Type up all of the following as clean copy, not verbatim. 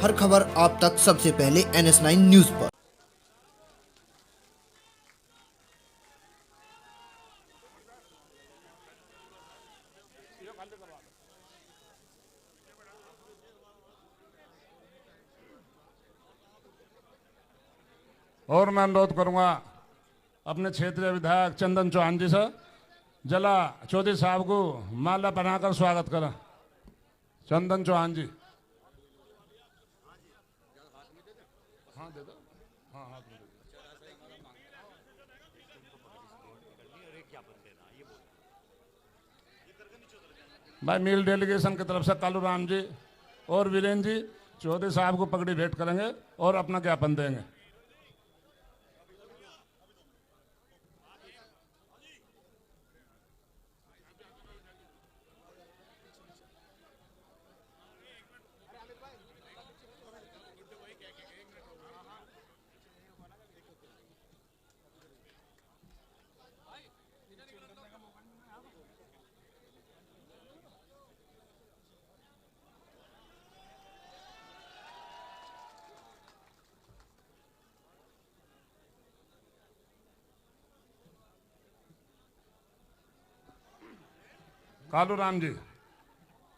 हर खबर आप तक सबसे पहले NS9 न्यूज पर। और मैं अनुरोध करूंगा अपने क्षेत्रीय विधायक चंदन चौहान जी से जला चौधरी साहब को माला बनाकर स्वागत करें। चंदन चौहान जी, हाँ दे दो, हाँ हाथ में दे दो। भाई मील डेलीगेशन की तरफ से कालू राम जी और वीरेंद्र जी चौधरी साहब को पगड़ी भेंट करेंगे और अपना ज्ञापन देंगे। कालू राम जी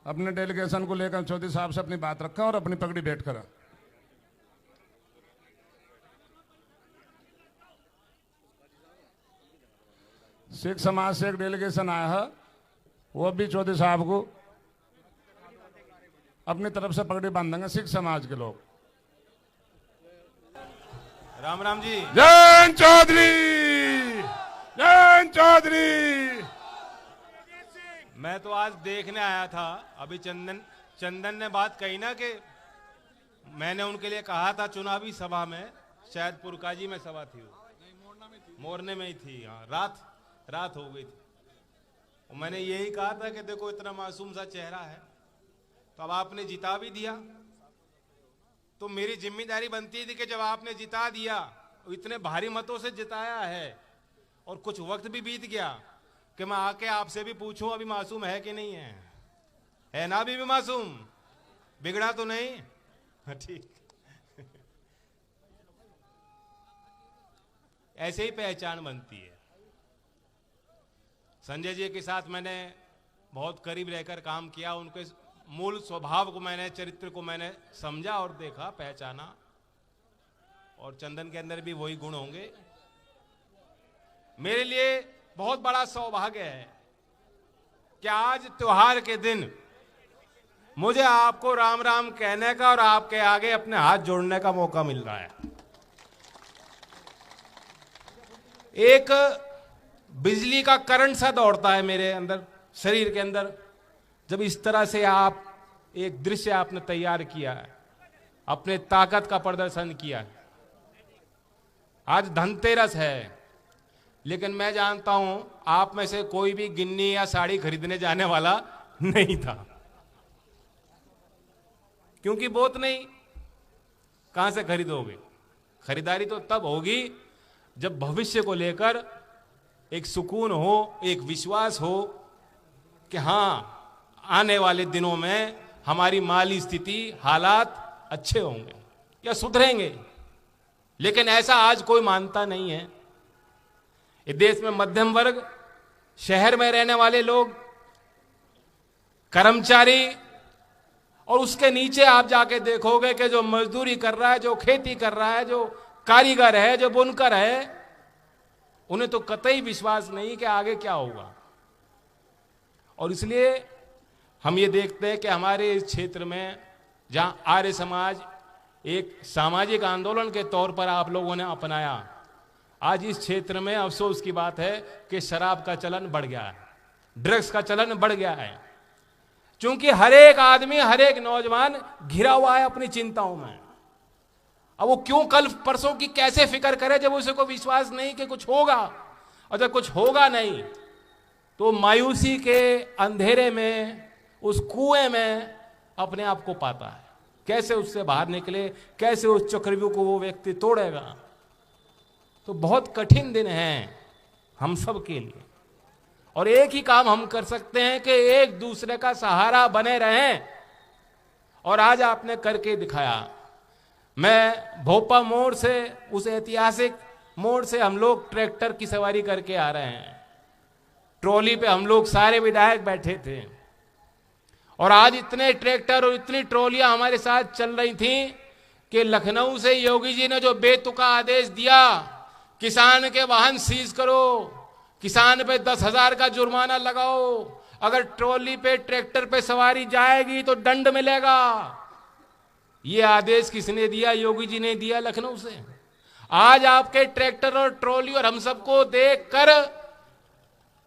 अपने डेलीगेशन को लेकर चौधरी साहब से अपनी बात रखें और अपनी पगड़ी भेंट करें। सिख समाज से एक डेलीगेशन आया है, वो भी चौधरी साहब को अपनी तरफ से पगड़ी बांधेंगे सिख समाज के लोग। राम राम जी। जय चौधरी, जय चौधरी। मैं तो आज देखने आया था, अभी चंदन ने बात कही ना कि मैंने उनके लिए कहा था चुनावी सभा में, शायद पुरकाजी में सभा थी, मोरने में ही थी। हाँ, रात हो गई थी। मैंने यही कहा था कि देखो इतना मासूम सा चेहरा है, तो अब आपने जिता भी दिया, तो मेरी जिम्मेदारी बनती थी कि जब आपने जिता दिया, इतने भारी मतों से जिताया है और कुछ वक्त भी बीत गया, कि मैं आके आपसे भी पूछूं अभी मासूम है कि नहीं है ना? अभी भी मासूम, बिगड़ा तो नहीं? ठीक। ऐसे ही पहचान बनती है। संजय जी के साथ मैंने बहुत करीब रहकर काम किया, उनके मूल स्वभाव को मैंने, चरित्र को मैंने समझा और देखा, पहचाना, और चंदन के अंदर भी वही गुण होंगे। मेरे लिए बहुत बड़ा सौभाग्य है कि आज त्योहार के दिन मुझे आपको राम राम कहने का और आपके आगे अपने हाथ जोड़ने का मौका मिल रहा है। एक बिजली का करंट सा दौड़ता है मेरे अंदर, शरीर के अंदर, जब इस तरह से आप एक दृश्य आपने तैयार किया है, अपने ताकत का प्रदर्शन किया है। आज धनतेरस है, लेकिन मैं जानता हूं आप में से कोई भी गिन्नी या साड़ी खरीदने जाने वाला नहीं था, क्योंकि बोत नहीं, कहां से खरीदोगे? खरीदारी तो तब होगी जब भविष्य को लेकर एक सुकून हो, एक विश्वास हो कि हां आने वाले दिनों में हमारी माली स्थिति, हालात अच्छे होंगे या सुधरेंगे। लेकिन ऐसा आज कोई मानता नहीं है। इस देश में मध्यम वर्ग, शहर में रहने वाले लोग, कर्मचारी, और उसके नीचे आप जाके देखोगे कि जो मजदूरी कर रहा है, जो खेती कर रहा है, जो कारीगर है, जो बुनकर है, उन्हें तो कतई विश्वास नहीं कि आगे क्या होगा। और इसलिए हम ये देखते हैं कि हमारे इस क्षेत्र में, जहां आर्य समाज एक सामाजिक आंदोलन के तौर पर आप लोगों ने अपनाया, आज इस क्षेत्र में अफसोस की बात है कि शराब का चलन बढ़ गया है, ड्रग्स का चलन बढ़ गया है, क्योंकि हर एक आदमी, हर एक नौजवान घिरा हुआ है अपनी चिंताओं में। अब वो क्यों कल परसों की कैसे फिक्र करे जब उसे कोई विश्वास नहीं कि कुछ होगा, और जब कुछ होगा नहीं तो मायूसी के अंधेरे में, उस कुएं में अपने आप को पाता है। कैसे उससे बाहर निकले, कैसे उस चक्रव्यूह को वो व्यक्ति तोड़ेगा? तो बहुत कठिन दिन हैं हम सब के लिए, और एक ही काम हम कर सकते हैं कि एक दूसरे का सहारा बने रहें। और आज आपने करके दिखाया। मैं भोपा मोड़ से, उस ऐतिहासिक मोड़ से हम लोग ट्रैक्टर की सवारी करके आ रहे हैं। ट्रॉली पे हम लोग सारे विधायक बैठे थे और आज इतने ट्रैक्टर और इतनी ट्रॉलियां हमारे साथ चल रही थी कि लखनऊ से योगी जी ने जो बेतुका आदेश दिया, किसान के वाहन सीज करो, किसान पे 10,000 का जुर्माना लगाओ, अगर ट्रॉली पे ट्रैक्टर पे सवारी जाएगी तो दंड मिलेगा। ये आदेश किसने दिया? योगी जी ने दिया लखनऊ से। आज आपके ट्रैक्टर और ट्रॉली और हम सबको देखकर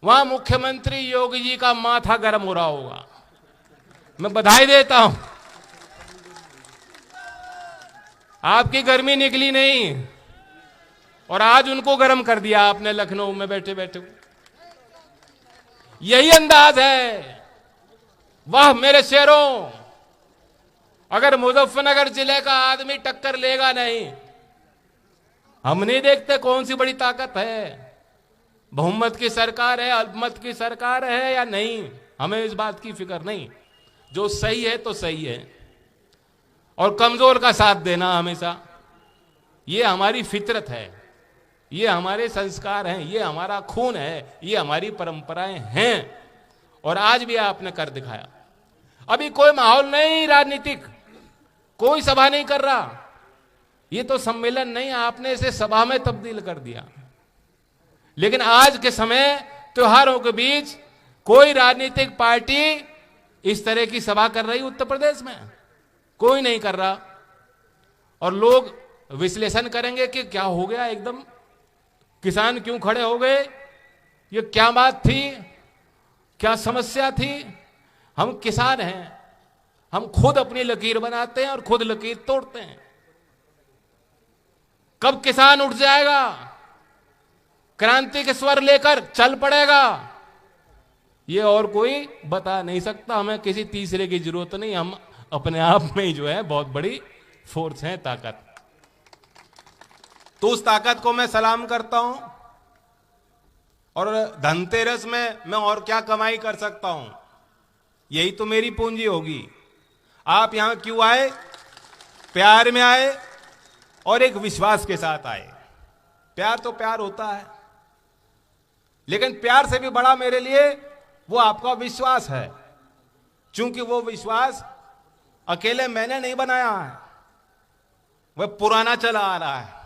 वहां मुख्यमंत्री योगी जी का माथा गर्म हो रहा होगा। मैं बधाई देता हूं, आपकी गर्मी निकली नहीं और आज उनको गर्म कर दिया आपने लखनऊ में बैठे बैठे। यही अंदाज है। वाह मेरे शेरों, अगर मुजफ्फरनगर जिले का आदमी टक्कर लेगा नहीं, हम नहीं देखते कौन सी बड़ी ताकत है, बहुमत की सरकार है, अल्पमत की सरकार है या नहीं, हमें इस बात की फिक्र नहीं। जो सही है तो सही है और कमजोर का साथ देना हमेशा, ये हमारी फितरत है, ये हमारे संस्कार हैं, ये हमारा खून है, ये हमारी परंपराएं हैं और आज भी आपने कर दिखाया। अभी कोई माहौल नहीं राजनीतिक, कोई सभा नहीं कर रहा, ये तो सम्मेलन नहीं, आपने इसे सभा में तब्दील कर दिया। लेकिन आज के समय त्योहारों के बीच कोई राजनीतिक पार्टी इस तरह की सभा कर रही उत्तर प्रदेश में? कोई नहीं कर रहा। और लोग विश्लेषण करेंगे कि क्या हो गया, एकदम किसान क्यों खड़े हो गए, ये क्या बात थी, क्या समस्या थी? हम किसान हैं, हम खुद अपनी लकीर बनाते हैं और खुद लकीर तोड़ते हैं। कब किसान उठ जाएगा, क्रांति के स्वर लेकर चल पड़ेगा, ये और कोई बता नहीं सकता। हमें किसी तीसरे की जरूरत नहीं, हम अपने आप में ही जो है बहुत बड़ी फोर्स है, ताकत। तो उस ताकत को मैं सलाम करता हूं। और धनतेरस में मैं और क्या कमाई कर सकता हूं, यही तो मेरी पूंजी होगी। आप यहां क्यों आए? प्यार में आए और एक विश्वास के साथ आए। प्यार तो प्यार होता है, लेकिन प्यार से भी बड़ा मेरे लिए वो आपका विश्वास है, क्योंकि वो विश्वास अकेले मैंने नहीं बनाया है, वह पुराना चला आ रहा है।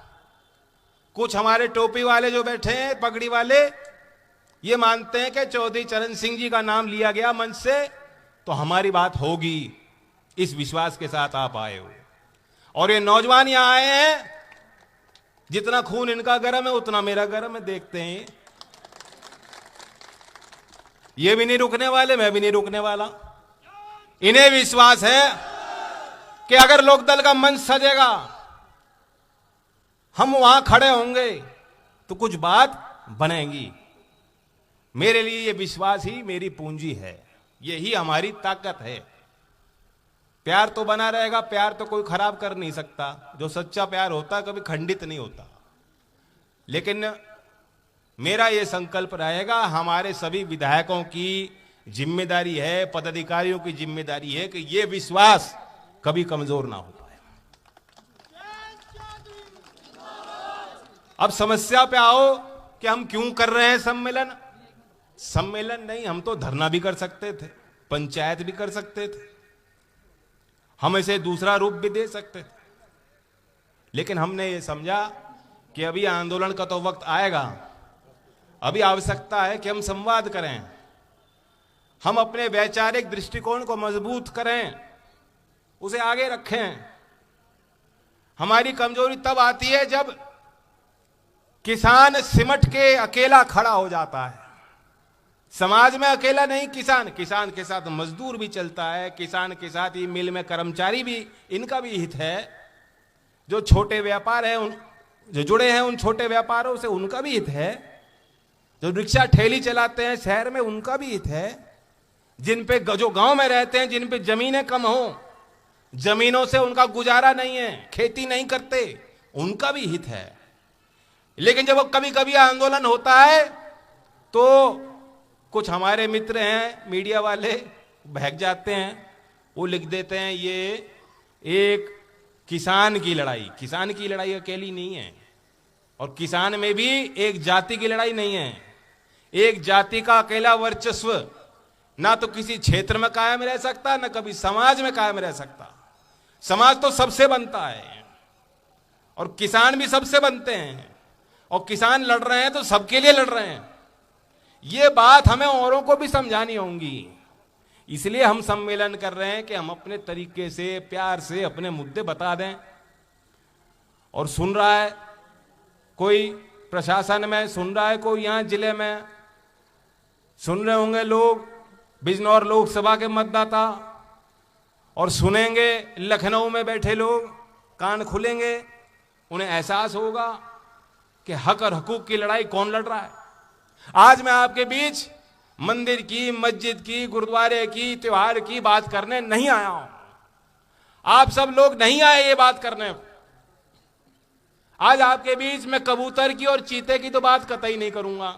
कुछ हमारे टोपी वाले जो बैठे हैं, पगड़ी वाले, ये मानते हैं कि चौधरी चरण सिंह जी का नाम लिया गया मंच से तो हमारी बात होगी। इस विश्वास के साथ आप आए हो और ये नौजवान यहां आए हैं, जितना खून इनका गर्म है उतना मेरा गर्म है, देखते हैं। ये भी नहीं रुकने वाले, मैं भी नहीं रुकने वाला। इन्हें विश्वास है कि अगर लोकदल का मंच सजेगा, हम वहां खड़े होंगे तो कुछ बात बनेगी। मेरे लिए ये विश्वास ही मेरी पूंजी है, यही हमारी ताकत है। प्यार तो बना रहेगा, प्यार तो कोई खराब कर नहीं सकता। जो सच्चा प्यार होता है कभी खंडित नहीं होता। लेकिन मेरा ये संकल्प रहेगा, हमारे सभी विधायकों की जिम्मेदारी है, पदाधिकारियों की जिम्मेदारी है कि ये विश्वास कभी कमजोर ना हो पाए। अब समस्या पे आओ कि हम क्यों कर रहे हैं सम्मेलन। सम्मेलन नहीं, हम तो धरना भी कर सकते थे, पंचायत भी कर सकते थे, हम इसे दूसरा रूप भी दे सकते थे। लेकिन हमने ये समझा कि अभी आंदोलन का तो वक्त आएगा, अभी आवश्यकता है कि हम संवाद करें, हम अपने वैचारिक दृष्टिकोण को मजबूत करें, उसे आगे रखें। हमारी कमजोरी तब आती है जब किसान सिमट के अकेला खड़ा हो जाता है। समाज में अकेला नहीं, किसान के साथ मजदूर भी चलता है, किसान के साथ ही मिल में कर्मचारी भी, इनका भी हित है। जो छोटे व्यापार है, जो जुड़े हैं उन छोटे व्यापारों से, उनका भी हित है। जो रिक्शा ठेली चलाते हैं शहर में, उनका भी हित है। जिन पे जो गांव में रहते हैं, जिन पे जमीनें कम हो, जमीनों से उनका गुजारा नहीं है, खेती नहीं करते, उनका भी हित है। लेकिन जब कभी कभी आंदोलन होता है तो कुछ हमारे मित्र हैं मीडिया वाले बहक जाते हैं, वो लिख देते हैं ये एक किसान की लड़ाई अकेली नहीं है, और किसान में भी एक जाति की लड़ाई नहीं है। एक जाति का अकेला वर्चस्व ना तो किसी क्षेत्र में कायम रह सकता, ना कभी समाज में कायम रह सकता। समाज तो सबसे बनता है और किसान भी सबसे बनते हैं, और किसान लड़ रहे हैं तो सबके लिए लड़ रहे हैं। ये बात हमें औरों को भी समझानी होगी। इसलिए हम सम्मेलन कर रहे हैं कि हम अपने तरीके से प्यार से अपने मुद्दे बता दें। और सुन रहा है कोई प्रशासन में, सुन रहा है कोई यहाँ जिले में, सुन रहे होंगे लोग बिजनौर लोकसभा के मतदाता, और सुनेंगे लखनऊ में बैठे लोग, कान खुलेंगे, उन्हें एहसास होगा कि हक और हकूक की लड़ाई कौन लड़ रहा है। आज मैं आपके बीच मंदिर की, मस्जिद की, गुरुद्वारे की, त्योहार की बात करने नहीं आया हूं। आप सब लोग नहीं आए ये बात करने। आज आपके बीच मैं कबूतर की और चीते की तो बात कतई नहीं करूंगा।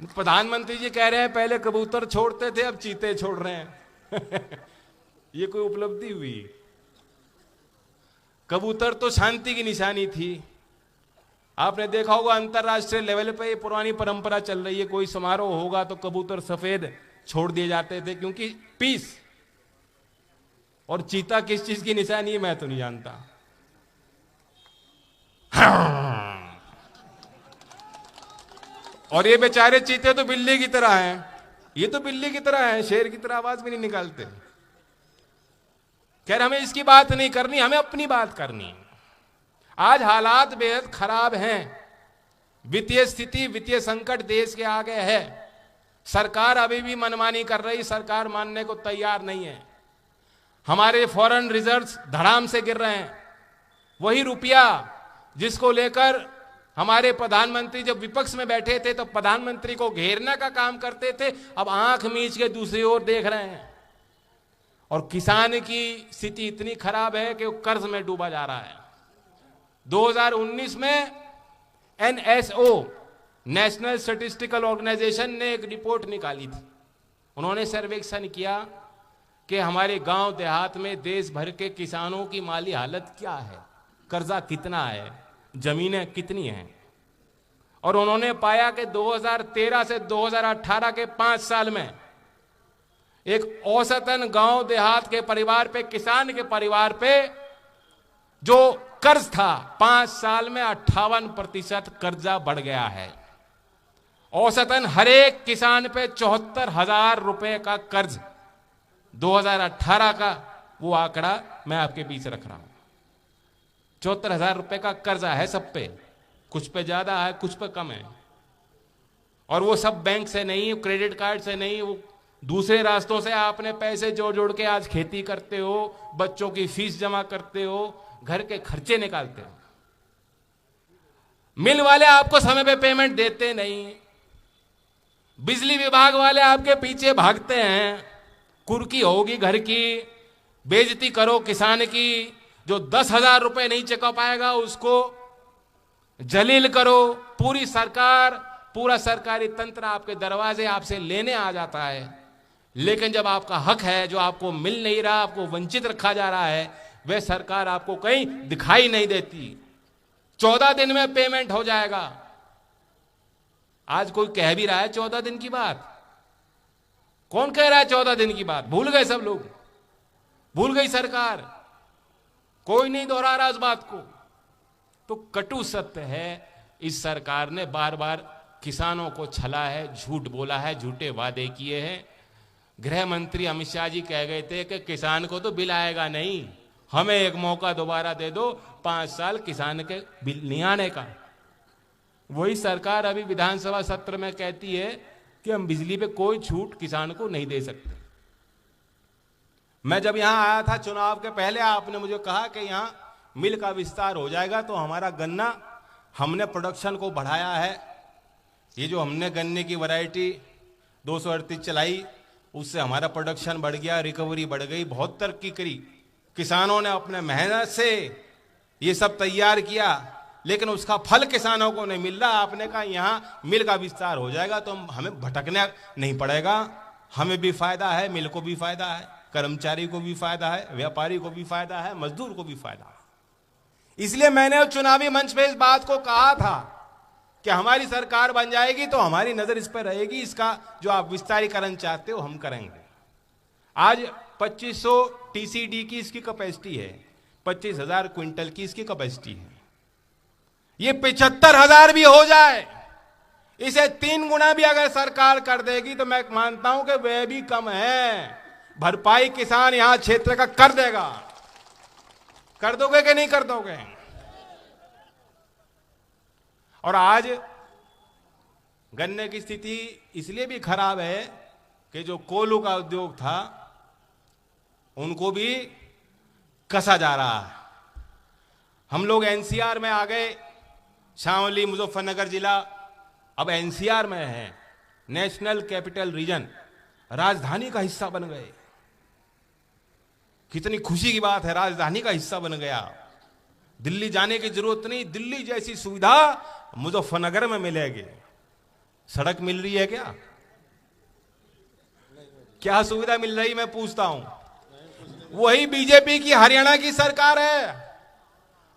प्रधानमंत्री जी कह रहे हैं पहले कबूतर छोड़ते थे, अब चीते छोड़ रहे हैं। ये कोई उपलब्धि हुई? कबूतर तो शांति की निशानी थी। आपने देखा होगा अंतरराष्ट्रीय लेवल पे ये पुरानी परंपरा चल रही है, कोई समारोह होगा तो कबूतर सफेद छोड़ दिए जाते थे, क्योंकि पीस। और चीता किस चीज की निशानी है मैं तो नहीं जानता। और ये बेचारे चीते तो बिल्ली की तरह हैं, ये तो बिल्ली की तरह हैं, शेर की तरह आवाज भी नहीं निकालते। खैर हमें इसकी बात नहीं करनी, हमें अपनी बात करनी है। आज हालात बेहद खराब हैं, वित्तीय स्थिति, वित्तीय संकट देश के आगे है। सरकार अभी भी मनमानी कर रही, सरकार मानने को तैयार नहीं है। हमारे फॉरेन रिजर्व्स धड़ाम से गिर रहे हैं। वही रुपया जिसको लेकर हमारे प्रधानमंत्री जब विपक्ष में बैठे थे तो प्रधानमंत्री को घेरने का काम करते थे, अब आंख मीच के दूसरी ओर देख रहे हैं। और किसान की स्थिति इतनी खराब है कि वो कर्ज में डूबा जा रहा है। 2019 में NSO, नेशनल स्टैटिस्टिकल ऑर्गेनाइजेशन ने एक रिपोर्ट निकाली थी। उन्होंने सर्वेक्षण किया कि हमारे गांव देहात में देश भर के किसानों की माली हालत क्या है, कर्जा कितना है, जमीनें कितनी हैं। और उन्होंने पाया कि 2013 से 2018 के 5 साल में एक औसतन गांव देहात के परिवार पे, किसान के परिवार पे जो कर्ज था 5 साल में 58% कर्जा बढ़ गया है। औसतन हर एक किसान पे 74,000 रुपए का कर्ज 2018 का, वो आंकड़ा मैं आपके बीच रख रहा हूं। 74,000 रुपए का कर्जा है सब पे, कुछ पे ज्यादा है, कुछ पे कम है। और वो सब बैंक से नहीं, क्रेडिट कार्ड से नहीं, वो दूसरे रास्तों से आपने पैसे जोड़ जोड़ के आज खेती करते हो, बच्चों की फीस जमा करते हो, घर के खर्चे निकालते हो। मिल वाले आपको समय पे पेमेंट देते नहीं, बिजली विभाग वाले आपके पीछे भागते हैं, कुर्की होगी घर की, बेइज्जती करो किसान की, जो 10,000 रुपए नहीं चुका पाएगा उसको जलील करो। पूरी सरकार, पूरा सरकारी तंत्र आपके दरवाजे आपसे लेने आ जाता है। लेकिन जब आपका हक है, जो आपको मिल नहीं रहा, आपको वंचित रखा जा रहा है, वह सरकार आपको कहीं दिखाई नहीं देती। 14 दिन में पेमेंट हो जाएगा। आज कोई कह भी रहा है 14 दिन की बात। कौन कह रहा है 14 दिन की बात? भूल गए सब लोग, भूल गई सरकार, कोई नहीं दोहरा रहा इस बात को। तो कटु सत्य है, इस सरकार ने बार बार किसानों को छला है, झूठ बोला है, झूठे वादे किए हैं। गृह मंत्री अमित शाह जी कह गए थे कि किसान को तो बिल आएगा नहीं, हमें एक मौका दोबारा दे दो 5 साल किसान के बिल नहीं आने का। वही सरकार अभी विधानसभा सत्र में कहती है कि हम बिजली पे कोई छूट किसान को नहीं दे सकते। मैं जब यहां आया था चुनाव के पहले, आपने मुझे कहा कि यहां मिल का विस्तार हो जाएगा तो हमारा गन्ना, हमने प्रोडक्शन को बढ़ाया है। ये जो हमने गन्ने की वैरायटी 238 चलाई, उससे हमारा प्रोडक्शन बढ़ गया, रिकवरी बढ़ गई, बहुत तरक्की करी। किसानों ने अपने मेहनत से ये सब तैयार किया, लेकिन उसका फल किसानों को नहीं मिल रहा। आपने कहा यहाँ मिल का विस्तार हो जाएगा तो हमें भटकना नहीं पड़ेगा, हमें भी फायदा है, मिल को भी फायदा है। कर्मचारी को भी फायदा है, व्यापारी को भी फायदा है, मजदूर को भी फायदा है। इसलिए मैंने चुनावी मंच पे इस बात को कहा था कि हमारी सरकार बन जाएगी तो हमारी नजर इस पर रहेगी, इसका जो आप विस्तारीकरण चाहते हो हम करेंगे। आज 2500 टीसीडी की इसकी कैपेसिटी है, 25,000 क्विंटल की इसकी कैपेसिटी है। ये 75,000 भी हो जाए, इसे 3 गुना भी अगर सरकार कर देगी तो मैं मानता हूं कि वह भी कम है। भरपाई किसान यहां क्षेत्र का कर देगा। कर दोगे कि नहीं कर दोगे? और आज गन्ने की स्थिति इसलिए भी खराब है कि जो कोल्हू का उद्योग था उनको भी कसा जा रहा है। हम लोग एनसीआर में आ गए, शामली मुजफ्फरनगर जिला अब एनसीआर में है, नेशनल कैपिटल रीजन, राजधानी का हिस्सा बन गए। कितनी खुशी की बात है, राजधानी का हिस्सा बन गया। दिल्ली जाने की जरूरत नहीं, दिल्ली जैसी सुविधा मुजफ्फरनगर में मिलेगी। सड़क मिल रही है क्या? क्या सुविधा मिल रही मैं पूछता हूं। वही बीजेपी की हरियाणा की सरकार है,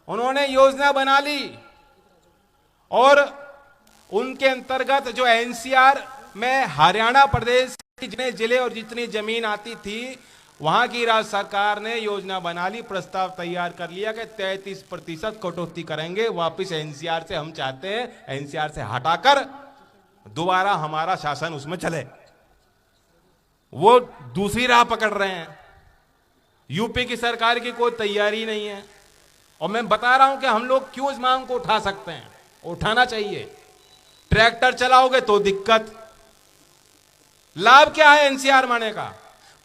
उन्होंने योजना बना ली और उनके अंतर्गत जो एनसीआर में हरियाणा प्रदेश के जितने जिले और जितनी जमीन आती थी वहां की राज्य सरकार ने योजना बना ली, प्रस्ताव तैयार कर लिया कि 33% कटौती करेंगे। वापस एनसीआर से हम चाहते हैं एनसीआर से हटाकर दोबारा हमारा शासन उसमें चले। वो दूसरी राह पकड़ रहे हैं। यूपी की सरकार की कोई तैयारी नहीं है। और मैं बता रहा हूं कि हम लोग क्यों इस मांग को उठा सकते हैं, उठाना चाहिए। ट्रैक्टर चलाओगे तो दिक्कत। लाभ क्या है एनसीआर माने का?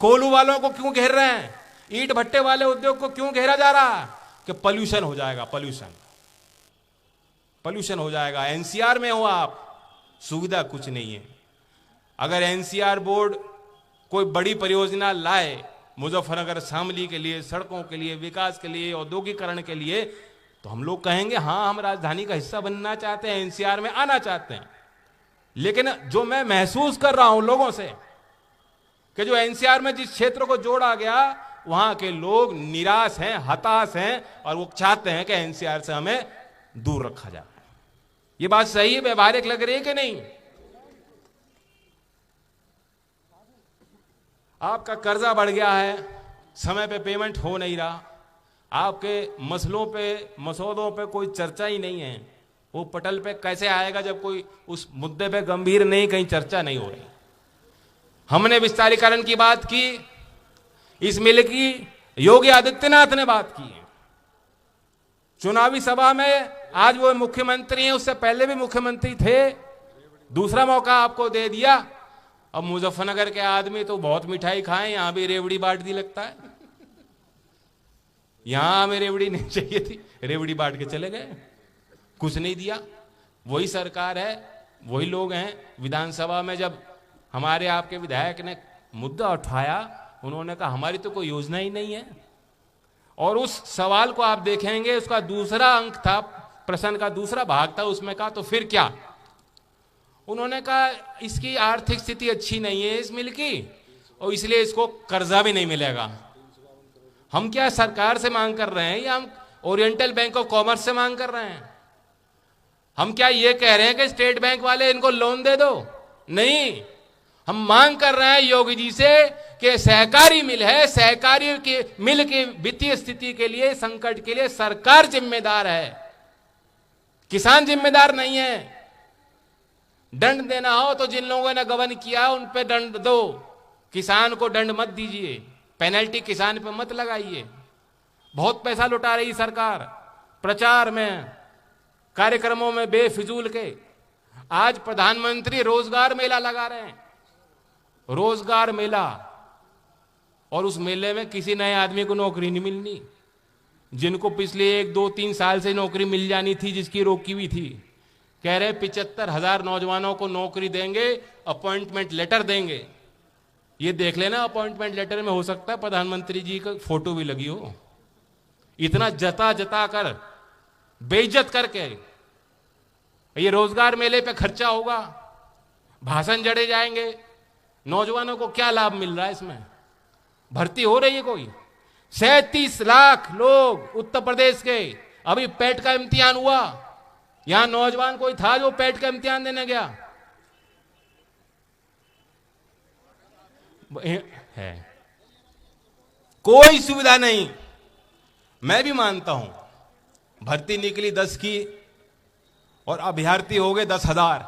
कोल्हू वालों को क्यों घेर रहे हैं? ईंट भट्टे वाले उद्योग को क्यों घेरा जा रहा है? कि पॉल्यूशन हो जाएगा, पॉल्यूशन हो जाएगा। एनसीआर में हो आप, सुविधा कुछ नहीं है। अगर एनसीआर बोर्ड कोई बड़ी परियोजना लाए मुजफ्फरनगर शामली के लिए, सड़कों के लिए, विकास के लिए, औद्योगिकरण के लिए, तो हम लोग कहेंगे हाँ हम राजधानी का हिस्सा बनना चाहते हैं, एनसीआर में आना चाहते हैं। लेकिन जो मैं महसूस कर रहा हूं लोगों से कि जो एनसीआर में जिस क्षेत्र को जोड़ा गया वहां के लोग निराश हैं, हताश हैं और वो चाहते हैं कि एनसीआर से हमें दूर रखा जाए। ये बात सही है, व्यवहारिक लग रही है कि नहीं? आपका कर्जा बढ़ गया है, समय पे पेमेंट हो नहीं रहा, आपके मसलों पे मसौदों पे कोई चर्चा ही नहीं है। वो पटल पे कैसे आएगा जब कोई उस मुद्दे पे गंभीर नहीं, कहीं चर्चा नहीं हो रही। हमने विस्तारीकरण की बात की, इस मिल की योगी आदित्यनाथ ने बात की। चुनावी सभा में आज वो मुख्यमंत्री हैं, उससे पहले भी मुख्यमंत्री थे, दूसरा मौका आपको दे दिया। अब मुजफ्फरनगर के आदमी तो बहुत मिठाई खाएं, यहां भी रेवड़ी बांट दी लगता है। यहां हमें रेवड़ी नहीं चाहिए थी, रेवड़ी बांट के चले गए, कुछ नहीं दिया। वही सरकार है, वही लोग हैं। विधानसभा में जब हमारे आपके विधायक ने मुद्दा उठाया, उन्होंने कहा हमारी तो कोई योजना ही नहीं है। और उस सवाल को आप देखेंगे, उसका दूसरा अंक था, प्रश्न का दूसरा भाग था, उसमें कहा तो फिर क्या? उन्होंने कहा इसकी आर्थिक स्थिति अच्छी नहीं है इस मिल की, और इसलिए इसको कर्जा भी नहीं मिलेगा। हम क्या सरकार से मांग कर रहे हैं या हम ओरिएंटल बैंक ऑफ कॉमर्स से मांग कर रहे हैं? हम क्या ये कह रहे हैं कि स्टेट बैंक वाले इनको लोन दे दो? नहीं, हम मांग कर रहे हैं योगी जी से कि सहकारी मिल है, सहकारी के मिल की वित्तीय स्थिति के लिए, संकट के लिए सरकार जिम्मेदार है, किसान जिम्मेदार नहीं है। दंड देना हो तो जिन लोगों ने गबन किया उन पे दंड दो, किसान को दंड मत दीजिए, पेनल्टी किसान पे मत लगाइए। बहुत पैसा लुटा रही सरकार प्रचार में, कार्यक्रमों में बेफिजूल के। आज प्रधानमंत्री रोजगार मेला लगा रहे हैं, रोजगार मेला, और उस मेले में किसी नए आदमी को नौकरी नहीं मिलनी। जिनको पिछले 1, 2, 3 साल से नौकरी मिल जानी थी, जिसकी रोकी हुई थी, कह रहे 75,000 नौजवानों को नौकरी देंगे, अपॉइंटमेंट लेटर देंगे। ये देख लेना, अपॉइंटमेंट लेटर में हो सकता है प्रधानमंत्री जी का फोटो भी लगी हो। इतना जता जता कर, बेइज्जत करके ये रोजगार मेले पे खर्चा होगा, भाषण जड़े जाएंगे। नौजवानों को क्या लाभ मिल रहा है इसमें? भर्ती हो रही है कोई? 37 लाख लोग उत्तर प्रदेश के, अभी पेट का इम्तिहान हुआ, यहां नौजवान कोई था जो पेट का इम्तिहान देने गया है? कोई सुविधा नहीं। मैं भी मानता हूं भर्ती निकली 10 की और अभ्यर्थी हो गए 10,000,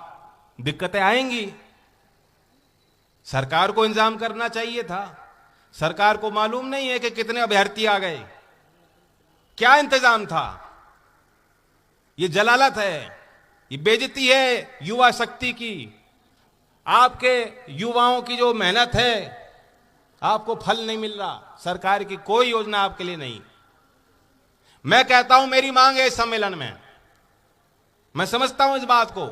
दिक्कतें आएंगी। सरकार को इंतजाम करना चाहिए था। सरकार को मालूम नहीं है कि कितने अभ्यर्थी आ गए, क्या इंतजाम था? ये जलालत है, ये बेइज्जती है युवा शक्ति की। आपके युवाओं की जो मेहनत है, आपको फल नहीं मिल रहा। सरकार की कोई योजना आपके लिए नहीं। मैं कहता हूं मेरी मांग है इस सम्मेलन में, मैं समझता हूं इस बात को,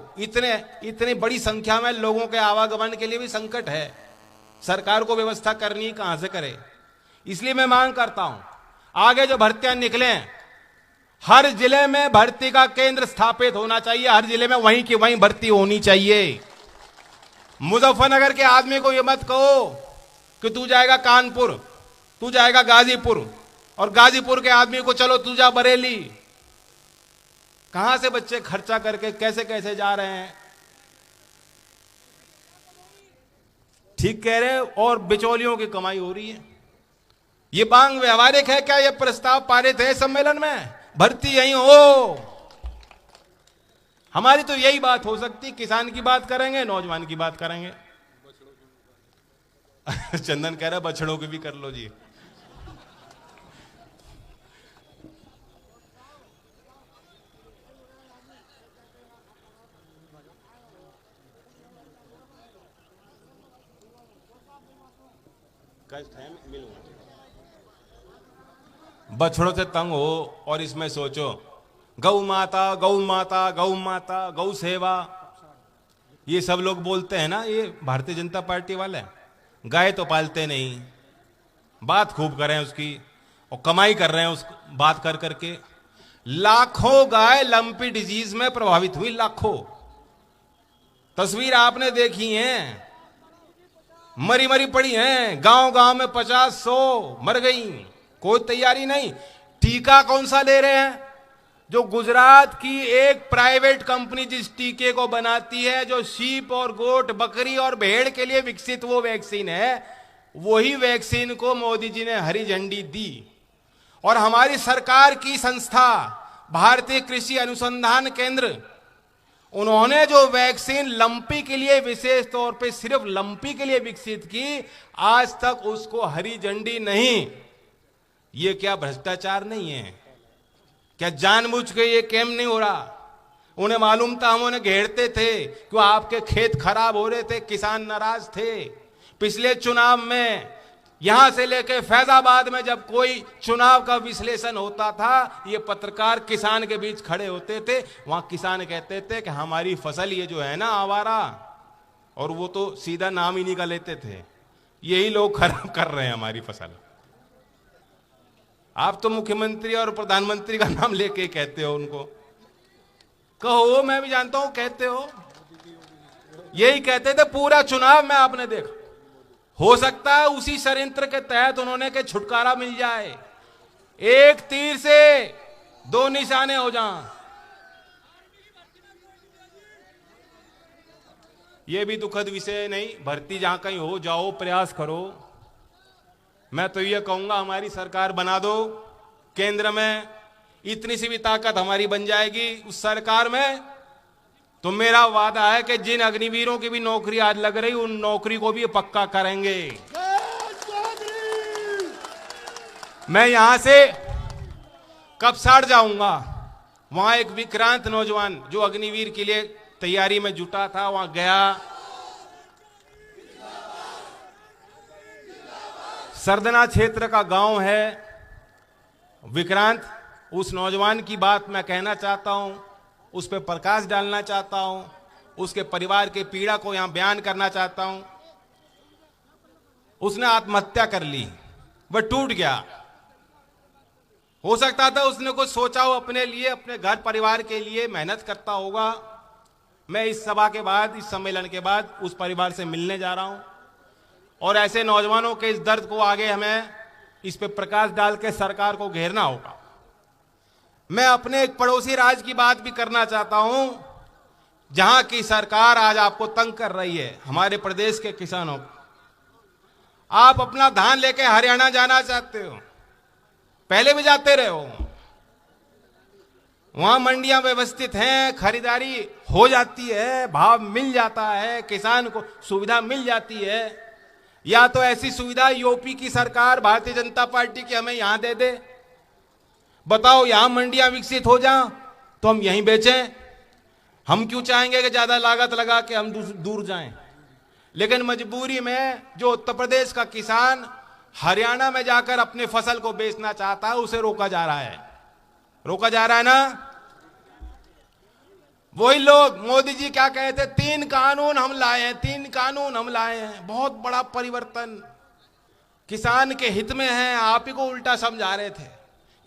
इतनी बड़ी संख्या में लोगों के आवागमन के लिए भी संकट है, सरकार को व्यवस्था करनी कहां से करे। इसलिए मैं मांग करता हूं आगे जो भर्तियां निकले, हर जिले में भर्ती का केंद्र स्थापित होना चाहिए, हर जिले में वहीं की वहीं भर्ती होनी चाहिए। मुजफ्फरनगर के आदमी को यह मत कहो कि तू जाएगा कानपुर, तू जाएगा गाजीपुर, और गाजीपुर के आदमी को चलो तू जा बरेली। कहां से बच्चे खर्चा करके कैसे कैसे जा रहे हैं? ठीक कह रहे हैं, और बिचौलियों की कमाई हो रही है। ये मांग व्यवहारिक है क्या? ये प्रस्ताव पारित है सम्मेलन में? भर्ती यही हो। हमारी तो यही बात हो सकती, किसान की बात करेंगे, नौजवान की बात करेंगे। चंदन कह रहा है बछड़ों की भी कर लो जी। बछड़ों से तंग हो और इसमें सोचो गौ माता गौ माता गौ माता गौ सेवा, ये सब लोग बोलते हैं ना, ये भारतीय जनता पार्टी वाले। गाय तो पालते नहीं, बात खूब कर रहे हैं उसकी और कमाई कर रहे हैं उस बात कर करके। लाखों गाय लंपी डिजीज में प्रभावित हुई, लाखों। तस्वीर आपने देखी है, मरी मरी पड़ी हैं, गांव गांव में 50-100 मर गई, कोई तैयारी नहीं। टीका कौन सा ले रहे हैं? जो गुजरात की एक प्राइवेट कंपनी जिस टीके को बनाती है, जो शीप और गोट, बकरी और भेड़ के लिए विकसित वो वैक्सीन है, वही वैक्सीन को मोदी जी ने हरी झंडी दी। और हमारी सरकार की संस्था भारतीय कृषि अनुसंधान केंद्र, उन्होंने जो वैक्सीन लंपी के लिए विशेष तौर पे सिर्फ लंपी के लिए विकसित की, आज तक उसको हरी झंडी नहीं। ये क्या भ्रष्टाचार नहीं है? क्या जानबूझ के ये कैम नहीं हो रहा? उन्हें मालूम था, हम उन्हें घेरते थे कि आपके खेत खराब हो रहे थे, किसान नाराज थे। पिछले चुनाव में यहां से लेकर फैजाबाद में जब कोई चुनाव का विश्लेषण होता था, ये पत्रकार किसान के बीच खड़े होते थे, वहां किसान कहते थे कि हमारी फसल ये जो है ना आवारा, और वो तो सीधा नाम ही नहीं का लेते थे, यही लोग खराब कर रहे हैं हमारी फसल। आप तो मुख्यमंत्री और प्रधानमंत्री का नाम लेके कहते हो उनको। कहो, मैं भी जानता हूं कहते हो, यही कहते थे पूरा चुनाव में, आपने देखा। हो सकता है उसी षड्यंत्र के तहत उन्होंने के छुटकारा मिल जाए, एक तीर से 2 निशाने हो जाएं। यह भी दुखद विषय नहीं, भर्ती जहां कहीं हो, जाओ, प्रयास करो। मैं तो यह कहूंगा हमारी सरकार बना दो केंद्र में, इतनी सी भी ताकत हमारी बन जाएगी उस सरकार में, तो मेरा वादा है कि जिन अग्निवीरों की भी नौकरी आज लग रही, उन नौकरी को भी पक्का करेंगे। मैं यहां से कपसाड़ जाऊंगा, वहां एक विक्रांत नौजवान जो अग्निवीर के लिए तैयारी में जुटा था, वहां गया। सरदना क्षेत्र का गांव है विक्रांत, उस नौजवान की बात मैं कहना चाहता हूं, उस पर प्रकाश डालना चाहता हूं, उसके परिवार के पीड़ा को यहां बयान करना चाहता हूं। उसने आत्महत्या कर ली, वह टूट गया। हो सकता था उसने कुछ सोचा हो अपने लिए, अपने घर परिवार के लिए मेहनत करता होगा। मैं इस सभा के बाद, इस सम्मेलन के बाद उस परिवार से मिलने जा रहा हूं, और ऐसे नौजवानों के इस दर्द को आगे हमें इस पे प्रकाश डाल के सरकार को घेरना होगा। मैं अपने एक पड़ोसी राज्य की बात भी करना चाहता हूं, जहां की सरकार आज आपको तंग कर रही है, हमारे प्रदेश के किसानों को। आप अपना धान लेके हरियाणा जाना चाहते हो, पहले भी जाते रहे हो, वहां मंडियां व्यवस्थित हैं, खरीदारी हो जाती है, भाव मिल जाता है, किसान को सुविधा मिल जाती है। या तो ऐसी सुविधा यूपी की सरकार, भारतीय जनता पार्टी की हमें यहां दे दे। बताओ, यहां मंडियां विकसित हो जाएं तो हम यहीं बेचें। हम क्यों चाहेंगे कि ज्यादा लागत लगा के हम दूर जाएं? लेकिन मजबूरी में जो उत्तर प्रदेश का किसान हरियाणा में जाकर अपने फसल को बेचना चाहता है, उसे रोका जा रहा है। रोका जा रहा है ना। वही लोग, मोदी जी क्या कहे थे, 3 कानून हम लाए हैं, 3 कानून हम लाए हैं, बहुत बड़ा परिवर्तन किसान के हित में है। आप ही को उल्टा समझा रहे थे,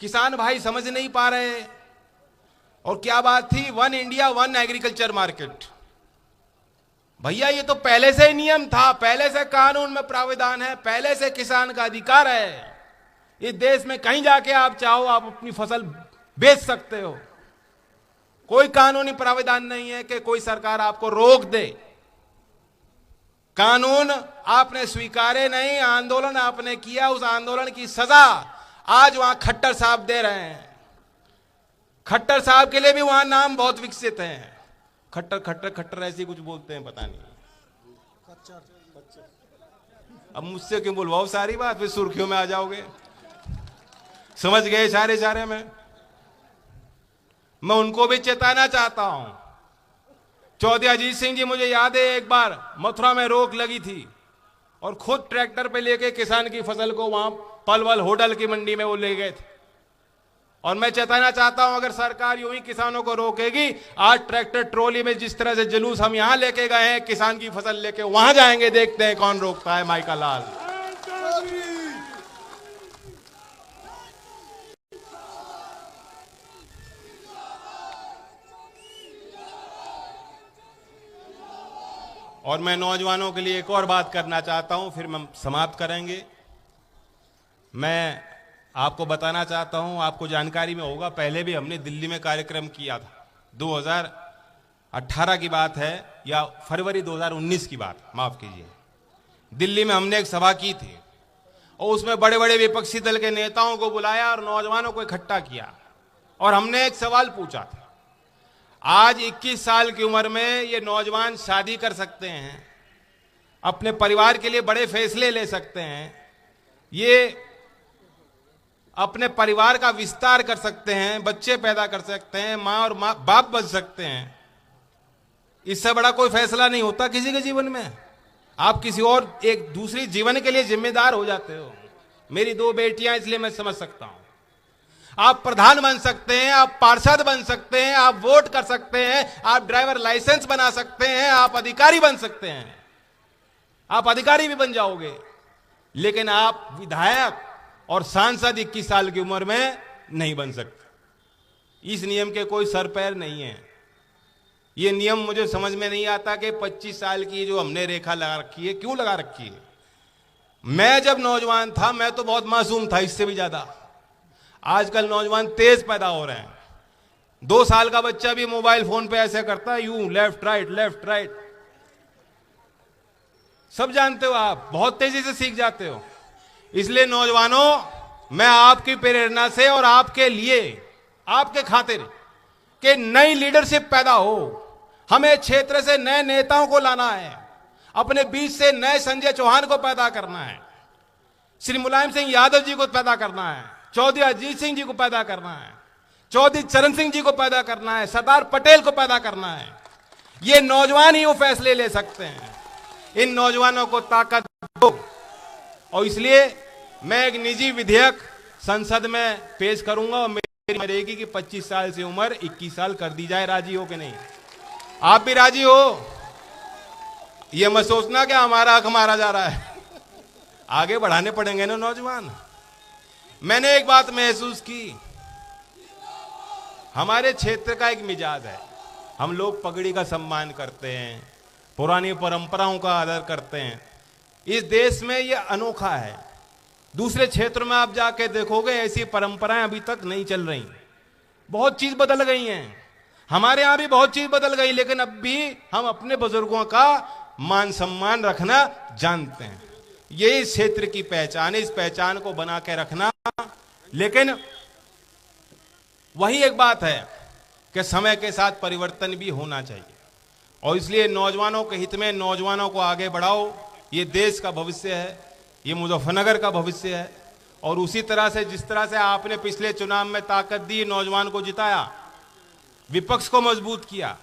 किसान भाई समझ नहीं पा रहे। और क्या बात थी, 1 इंडिया 1 एग्रीकल्चर मार्केट। भैया ये तो पहले से ही नियम था, पहले से कानून में प्रावधान है, पहले से किसान का अधिकार है। इस देश में कहीं जाके आप चाहो आप अपनी फसल बेच सकते हो। कोई कानूनी प्रावधान नहीं है कि कोई सरकार आपको रोक दे। कानून आपने स्वीकारे नहीं, आंदोलन आपने किया, उस आंदोलन की सजा आज वहां खट्टर साहब दे रहे हैं। खट्टर साहब के लिए भी वहां नाम बहुत विकसित है। खट्टर खट्टर खट्टर ऐसी कुछ बोलते हैं, पता नहीं। अब मुझसे क्यों बुलवाओ सारी बात, फिर सुर्खियों में आ जाओगे। समझ गए सारे सारे में। मैं उनको भी चेताना चाहता हूं। चौधरी अजीत सिंह जी, मुझे याद है एक बार मथुरा में रोक लगी थी और खुद ट्रैक्टर पे लेके किसान की फसल को वहां पलवल होडल की मंडी में वो ले गए थे। और मैं चेताना चाहता हूं, अगर सरकार यूं ही किसानों को रोकेगी, आज ट्रैक्टर ट्रॉली में जिस तरह से जुलूस हम यहां लेके गए हैं, किसान की फसल लेके वहां जाएंगे, देखते हैं कौन रोकता है। माइका लाल, और मैं नौजवानों के लिए एक और बात करना चाहता हूं, फिर हम समाप्त करेंगे। मैं आपको बताना चाहता हूं, आपको जानकारी में होगा, पहले भी हमने दिल्ली में कार्यक्रम किया था। 2018 की बात है या फरवरी 2019 की बात, माफ कीजिए। दिल्ली में हमने एक सभा की थी और उसमें बड़े बड़े विपक्षी दल के नेताओं को बुलाया और नौजवानों को इकट्ठा किया और हमने एक सवाल पूछा था। आज 21 साल की उम्र में ये नौजवान शादी कर सकते हैं, अपने परिवार के लिए बड़े फैसले ले सकते हैं, ये अपने परिवार का विस्तार कर सकते हैं, बच्चे पैदा कर सकते हैं, माँ और बाप बन सकते हैं। इससे बड़ा कोई फैसला नहीं होता किसी के जीवन में। आप किसी और एक दूसरी जीवन के लिए जिम्मेदार हो जाते हो। मेरी 2 बेटियां, इसलिए मैं समझ सकता हूं। आप प्रधान बन सकते हैं, आप पार्षद बन सकते हैं, आप वोट कर सकते हैं, आप ड्राइवर लाइसेंस बना सकते हैं, आप अधिकारी बन सकते हैं, आप अधिकारी भी बन जाओगे। लेकिन आप विधायक और सांसद 21 साल की उम्र में नहीं बन सकते। इस नियम के कोई सर पैर नहीं है। ये नियम मुझे समझ में नहीं आता कि 25 साल की जो हमने रेखा लगा रखी है, क्यों लगा रखी है। मैं जब नौजवान था, मैं तो बहुत मासूम था, इससे भी ज्यादा। आजकल नौजवान तेज पैदा हो रहे हैं। 2 साल का बच्चा भी मोबाइल फोन पे ऐसे करता है, यूं लेफ्ट राइट। सब जानते हो आप, बहुत तेजी से सीख जाते हो। इसलिए नौजवानों, मैं आपकी प्रेरणा से और आपके लिए, आपके खातिर कि नई लीडरशिप पैदा हो। हमें क्षेत्र से नए नेताओं को लाना है, अपने बीच से नए संजय चौहान को पैदा करना है, श्री मुलायम सिंह यादव जी को पैदा करना है, चौधरी अजीत सिंह जी को पैदा करना है, चौधरी चरण सिंह जी को पैदा करना है, सरदार पटेल को पैदा करना है। ये नौजवान ही वो फैसले ले सकते हैं। इन नौजवानों को ताकत दो। और इसलिए मैं एक निजी विधेयक संसद में पेश करूंगा और मेरी रहेगी कि 25 साल से उम्र 21 साल कर दी जाए। राजी हो कि नहीं? आप भी राजी हो? ये मत सोचना कि हमारा हक मारा जा रहा है। आगे बढ़ाने पड़ेंगे ना नौजवान। मैंने एक बात महसूस की, हमारे क्षेत्र का एक मिजाज है, हम लोग पगड़ी का सम्मान करते हैं, पुरानी परंपराओं का आदर करते हैं। इस देश में ये अनोखा है। दूसरे क्षेत्र में आप जाके देखोगे ऐसी परंपराएं अभी तक नहीं चल रही। बहुत चीज बदल गई हैं, हमारे यहां भी बहुत चीज बदल गई, लेकिन अब भी हम अपने बुजुर्गों का मान सम्मान रखना जानते हैं। ये इस क्षेत्र की पहचान है, इस पहचान को बना के रखना। लेकिन वही एक बात है कि समय के साथ परिवर्तन भी होना चाहिए, और इसलिए नौजवानों के हित में नौजवानों को आगे बढ़ाओ। ये देश का भविष्य है, ये मुजफ्फरनगर का भविष्य है। और उसी तरह से जिस तरह से आपने पिछले चुनाव में ताकत दी, नौजवान को जिताया, विपक्ष को मजबूत किया।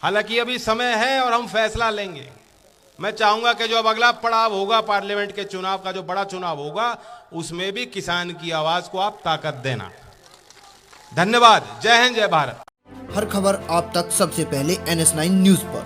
हालांकि अभी समय है और हम फैसला लेंगे। मैं चाहूंगा कि जो अब अगला पड़ाव होगा पार्लियामेंट के चुनाव का, जो बड़ा चुनाव होगा, उसमें भी किसान की आवाज को आप ताकत देना। धन्यवाद। जय हिंद, जय भारत। हर खबर आप तक सबसे पहले NS9 न्यूज पर।